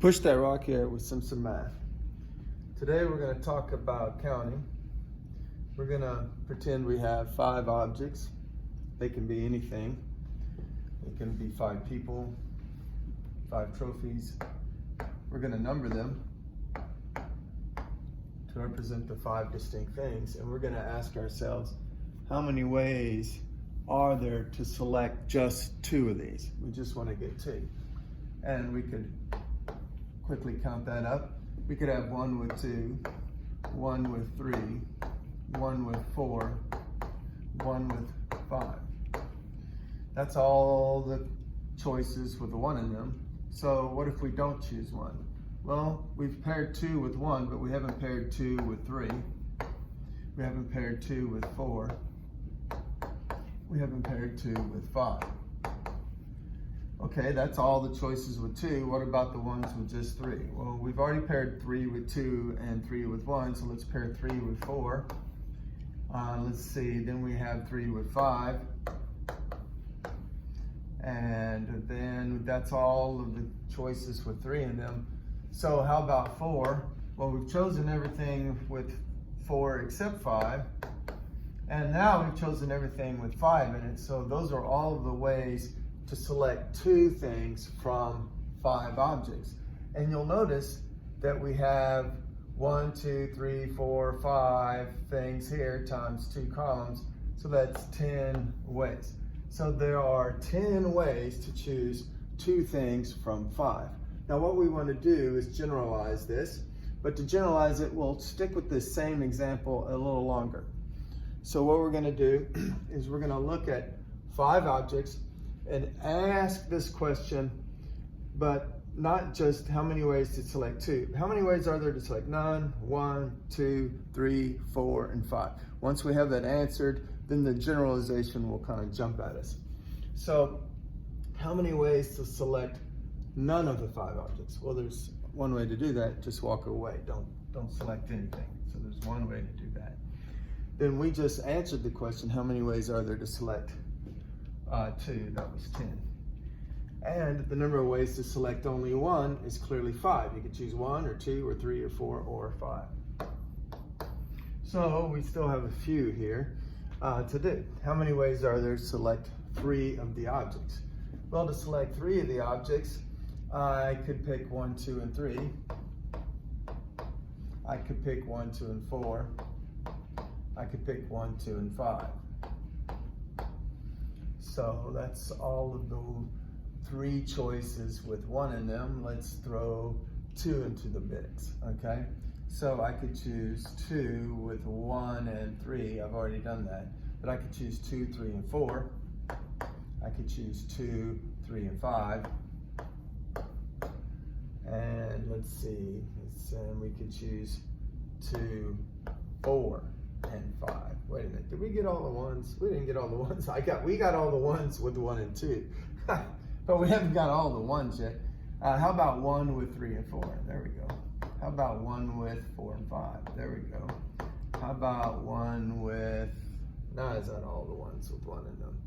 Push That Rock here with Simpson Math. Today we're going to talk about counting. We're going to pretend we have 5 objects. They can be anything. It can be 5 people, 5 trophies. We're going to number them to represent the 5 distinct things, and we're going to ask ourselves, how many ways are there to select just 2 of these? We just want to get 2. And we could quickly count that up. We could have 1 with 2, 1 with 3, 1 with 4, 1 with 5. That's all the choices with the 1 in them. So what if we don't choose 1? Well, we've paired 2 with 1, but we haven't paired 2 with 3. We haven't paired 2 with 4. We haven't paired 2 with 5. Okay, that's all the choices with 2. What about the ones with just 3? Well, we've already paired 3 with 2 and 3 with 1, so let's pair 3 with 4. Let's see, then we have 3 with 5. And then that's all of the choices with 3 in them. So how about 4? Well, we've chosen everything with 4 except 5. And now we've chosen everything with 5 in it. So those are all of the ways to select 2 things from 5 objects. And you'll notice that we have 1, 2, 3, 4, 5 things here times 2 columns. So that's 10 ways. So there are 10 ways to choose 2 things from 5. Now what we want to do is generalize this, but to generalize it, we'll stick with this same example a little longer. So what we're going to do is we're going to look at 5 objects and ask this question, but not just how many ways to select 2. How many ways are there to select? None, 1, 2, 3, 4, and 5. Once we have that answered, then the generalization will kind of jump at us. So how many ways to select none of the 5 objects? Well, there's one way to do that. Just walk away. Don't select anything. So there's one way to do that. Then we just answered the question, how many ways are there to select 2? That was 10. And the number of ways to select only 1 is clearly 5. You can choose 1 or 2 or 3 or 4 or 5. So we still have a few here to do. How many ways are there to select 3 of the objects? Well, to select 3 of the objects, I could pick 1, 2, and 3. I could pick 1, 2, and 4. I could pick 1, 2, and 5. So that's all of the 3 choices with 1 in them. Let's throw 2 into the mix, okay? So I could choose 2 with 1 and 3. I've already done that. But I could choose 2, 3, and 4. I could choose 2, 3, and 5. And let's see, we could choose 2, 4, and 5. Wait a minute, did we get all the ones? We didn't get all the ones. We got all the ones with 1 and 2. But we haven't got all the ones yet. How about 1 with 3 and 4? There we go. How about 1 with 4 and 5? There we go. How about 1 with, now is that all the ones with 1 in them?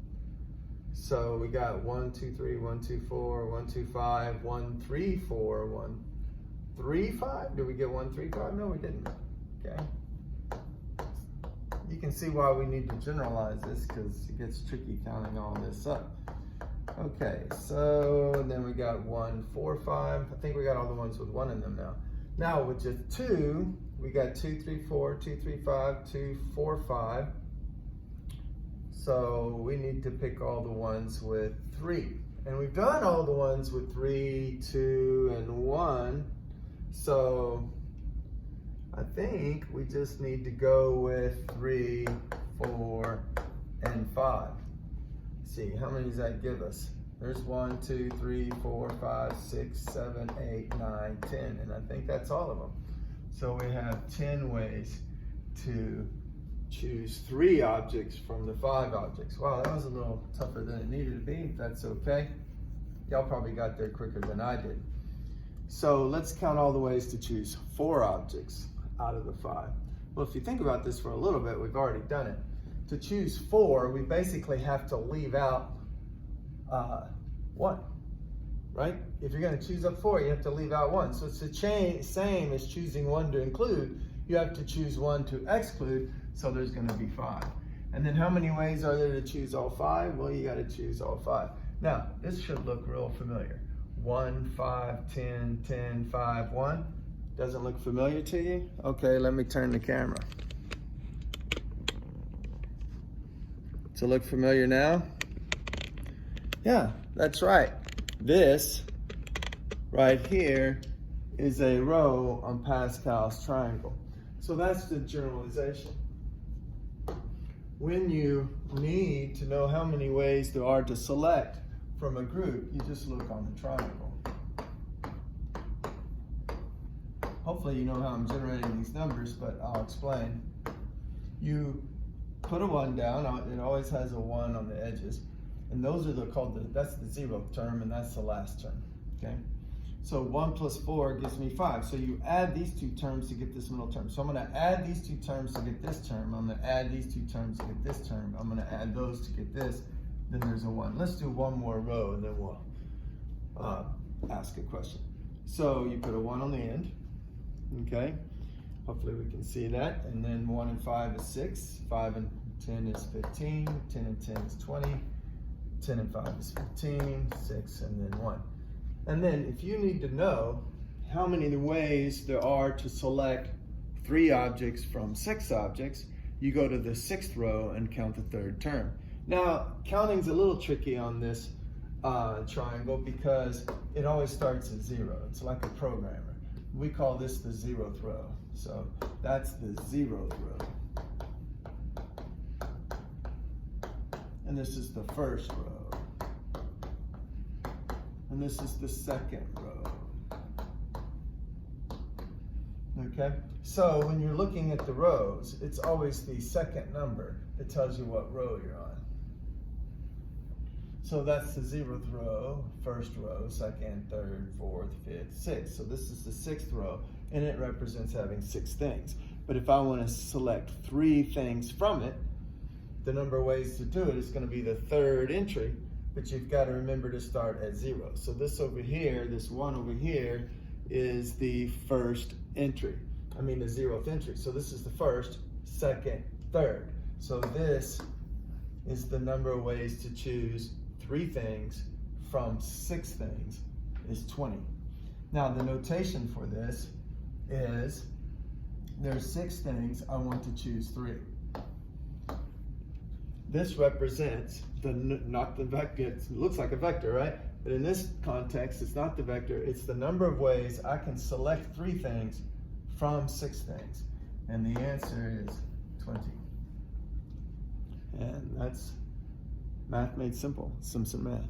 So we got 1, 2, 3, 1, 2, 4, 1, 2, 5, 1, 3, 4, 1, 3, 5? Did we get 1, 3, 5? No, we didn't. Okay. You can see why we need to generalize this, because it gets tricky counting all this up. Okay, so then we got 1, 4, 5. I think we got all the ones with 1 in them now. Now with just 2, we got 2, 3, 4, 2, 3, 5, 2, 4, 5. So we need to pick all the ones with 3. And we've done all the ones with 3, 2, and 1. So I think we just need to go with 3, 4, and 5. Let's see, how many does that give us? There's 1, 2, 3, 4, 5, 6, 7, 8, 9, 10. And I think that's all of them. So we have 10 ways to choose 3 objects from the 5 objects. Wow, that was a little tougher than it needed to be, if that's okay. Y'all probably got there quicker than I did. So let's count all the ways to choose 4 objects out of the 5. Well, if you think about this for a little bit, we've already done it. To choose 4, we basically have to leave out 1. right? If you're going to choose up 4, you have to leave out 1. So it's the same as choosing 1 to include. You have to choose 1 to exclude, so there's going to be 5. And then how many ways are there to choose all 5? Well, you got to choose all 5. Now, this should look real familiar. 1, 5, 10, 10, 5, 1. Doesn't look familiar to you? Okay, let me turn the camera. Does it look familiar now? Yeah, that's right. This right here is a row on Pascal's triangle. So that's the generalization. When you need to know how many ways there are to select from a group, you just look on the triangle. Hopefully you know how I'm generating these numbers, but I'll explain. You put a 1 down, it always has a 1 on the edges. And those are that's the 0th term, and that's the last term, okay? So 1 plus 4 gives me 5. So you add these 2 terms to get this middle term. So I'm gonna add these 2 terms to get this term. I'm gonna add these 2 terms to get this term. I'm gonna add those to get this. Then there's a 1. Let's do one more row, and then we'll ask a question. So you put a 1 on the end, okay? Hopefully we can see that. And then 1 and 5 is 6. 5 and 10 is 15. 10 and 10 is 20. 10 and 5 is 15, 6, and then 1. And then if you need to know how many ways there are to select 3 objects from 6 objects, you go to the 6th row and count the 3rd term. Now, counting's a little tricky on this triangle because it always starts at 0. It's like a programmer. We call this the 0th row. So that's the 0th row. And this is the 1st row. And this is the 2nd row. Okay? So when you're looking at the rows, it's always the 2nd number that tells you what row you're on. So that's the 0th row, 1st row, 2nd, 3rd, 4th, 5th, 6th. So this is the 6th row, and it represents having 6 things. But if I want to select 3 things from it, the number of ways to do it is going to be the 3rd entry, but you've got to remember to start at 0. So this over here, this 1 over here, is the 1st entry. I mean the 0th entry. So this is the 1st, 2nd, 3rd. So this is the number of ways to choose 3 things from 6 things is 20. Now the notation for this is there's 6 things, I want to choose 3. This represents not the vector. It looks like a vector, right? But in this context, it's not the vector. It's the number of ways I can select 3 things from 6 things. And the answer is 20. And that's math made simple, Simpson math.